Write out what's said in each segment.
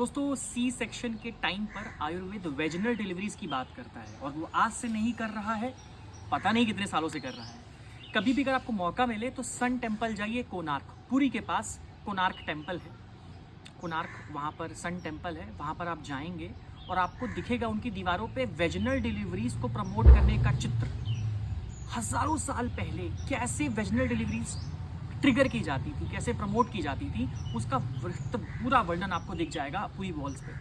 दोस्तों C section के time पर आयुर्वेद वेजिनल डिलीवरीज की बात करता है और वो आज से नहीं कर रहा है, पता नहीं कितने सालों से कर रहा है। कभी भी अगर आपको मौका मिले तो सन टेम्पल जाइए, कोणार्क पुरी के पास कोणार्क टेम्पल है। कोणार्क वहाँ पर सन टेम्पल है, वहाँ पर आप जाएंगे और आपको दिखेगा उनकी दीवारों पे वेजिनल डिलीवरीज को प्रमोट करने का चित्र। हज़ारों साल पहले कैसे वेजिनल डिलीवरीज ट्रिगर की जाती थी, कैसे प्रमोट की जाती थी, उसका पूरा वर्णन आपको दिख जाएगा पूरी वॉल्स पे।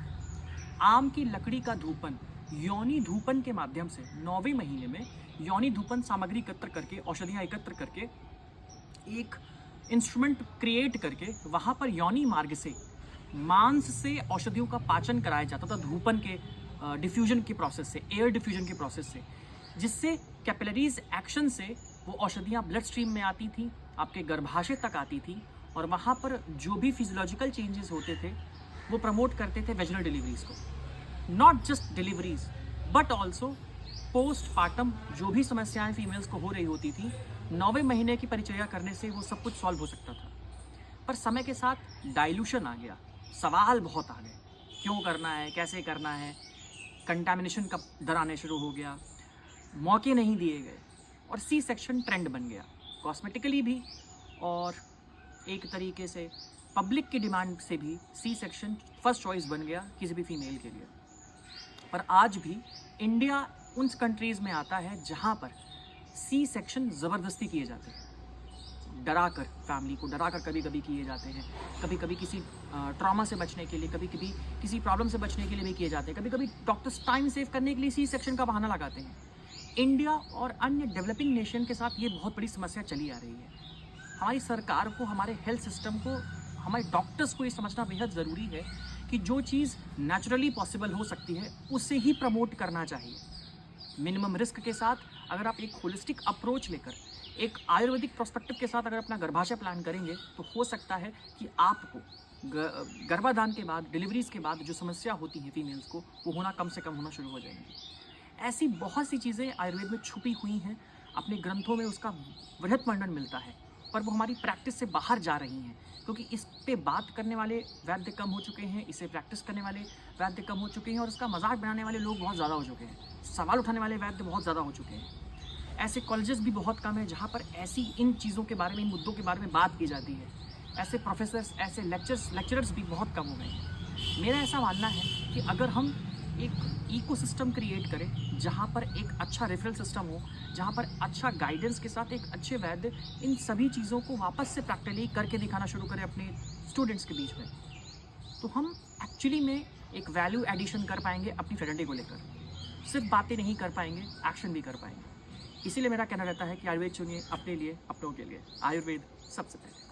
आम की लकड़ी का धूपन, योनि धूपन के माध्यम से 9वें महीने में योनि धूपन सामग्री एकत्र करके, औषधियाँ एकत्र करके एक इंस्ट्रूमेंट क्रिएट करके वहाँ पर योनि मार्ग से मांस से औषधियों का पाचन कराया जाता था, धूपन के डिफ्यूजन के प्रोसेस से, एयर डिफ्यूजन के प्रोसेस से, जिससे कैपिलरीज एक्शन से वो औषधियाँ ब्लड स्ट्रीम में आती थी, आपके गर्भाशय तक आती थी और वहाँ पर जो भी फिजियोलॉजिकल चेंजेस होते थे वो प्रमोट करते थे वेजिनल डिलीवरीज को। Not just deliveries but also postpartum जो भी समस्याएं फीमेल्स को हो रही होती थी, 9वें महीने की परिचर्या करने से वो सब कुछ सॉल्व हो सकता था। पर समय के साथ डाइल्यूशन आ गया, सवाल बहुत आ गए, क्यों करना है, कैसे करना है, कंटामिनेशन का डर आने शुरू हो गया, मौके नहीं दिए गए और सी सेक्शन ट्रेंड बन गया, कॉस्मेटिकली भी और एक तरीके से पब्लिक की डिमांड से भी सी सेक्शन फर्स्ट चॉइस बन गया किसी भी फीमेल के लिए। पर आज भी इंडिया उन कंट्रीज़ में आता है जहाँ पर सी सेक्शन ज़बरदस्ती किए जाते हैं, डरा कर, फैमिली को डरा कर कभी कभी किए जाते हैं, कभी कभी किसी ट्रॉमा से बचने के लिए, कभी कभी किसी प्रॉब्लम से बचने के लिए भी किए जाते हैं, कभी कभी डॉक्टर्स टाइम सेव करने के लिए सी सेक्शन का बहाना लगाते हैं। इंडिया और अन्य डेवलपिंग नेशन के साथ ये बहुत बड़ी समस्या चली आ रही है। हमारी सरकार को, हमारे हेल्थ सिस्टम को, हमारे डॉक्टर्स को ये समझना बेहद ज़रूरी है कि जो चीज़ नेचुरली पॉसिबल हो सकती है उसे ही प्रमोट करना चाहिए। मिनिमम रिस्क के साथ अगर आप एक होलिस्टिक अप्रोच लेकर, एक आयुर्वेदिक प्रोस्पेक्टिव के साथ अगर अपना गर्भाशय प्लान करेंगे तो हो सकता है कि आपको गर्भाधान के बाद, डिलीवरीज के बाद जो समस्या होती है फीमेल्स को, वो होना कम से कम होना शुरू हो जाएंगी। ऐसी बहुत सी चीज़ें आयुर्वेद में छुपी हुई हैं, अपने ग्रंथों में उसका वृहत वर्णन मिलता है, पर वो हमारी प्रैक्टिस से बाहर जा रही हैं क्योंकि इस पे बात करने वाले वैद्य कम हो चुके हैं, इसे प्रैक्टिस करने वाले वैद्य कम हो चुके हैं और इसका मजाक बनाने वाले लोग बहुत ज़्यादा हो चुके हैं, सवाल उठाने वाले वैद्य बहुत ज़्यादा हो चुके हैं। ऐसे कॉलेजेस भी बहुत कम हैं जहाँ पर ऐसी इन चीज़ों के बारे में, इन मुद्दों के बारे में बात की जाती है। ऐसे प्रोफेसर्स, ऐसे लेक्चरर्स भी बहुत कम हो गए हैं। मेरा ऐसा मानना है कि अगर हम एक इकोसिस्टम क्रिएट करें जहाँ पर एक अच्छा रेफरल सिस्टम हो, जहाँ पर अच्छा गाइडेंस के साथ एक अच्छे वैद्य इन सभी चीज़ों को वापस से प्रैक्टिकली करके दिखाना शुरू करें अपने स्टूडेंट्स के बीच में, तो हम एक्चुअली में एक वैल्यू एडिशन कर पाएंगे अपनी फेटर्निटी को लेकर। सिर्फ बातें नहीं कर पाएंगे, एक्शन भी कर पाएंगे। इसीलिए मेरा कहना रहता है कि आयुर्वेद चुनिए अपने लिए, अपनों के लिए। आयुर्वेद सबसे पहले।